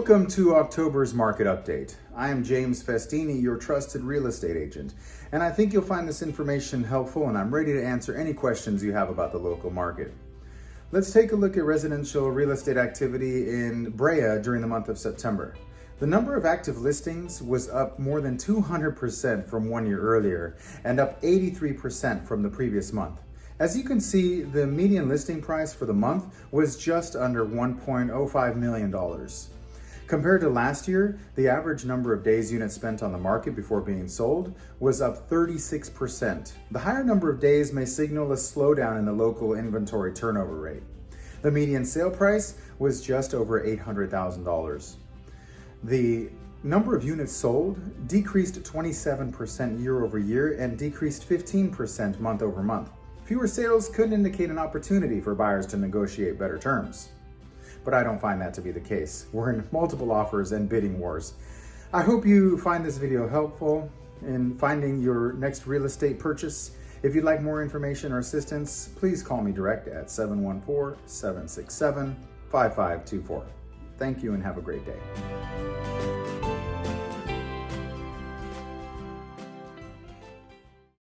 Welcome to October's market update. I am James Festini, your trusted real estate agent, and I think you'll find this information helpful, and I'm ready to answer any questions you have about the local market. Let's take a look at residential real estate activity in Brea during the month of September. The number of active listings was up more than 200% from 1 year earlier and up 83% from the previous month. As you can see, the median listing price for the month was just under $1.05 million. Compared to last year, the average number of days units spent on the market before being sold was up 36%. The higher number of days may signal a slowdown in the local inventory turnover rate. The median sale price was just over $800,000. The number of units sold decreased 27% year over year and decreased 15% month over month. Fewer sales could indicate an opportunity for buyers to negotiate better terms. But I don't find that to be the case. We're in multiple offers and bidding wars. I hope you find this video helpful in finding your next real estate purchase. If you'd like more information or assistance, please call me direct at 714-767-5524. Thank you and have a great day.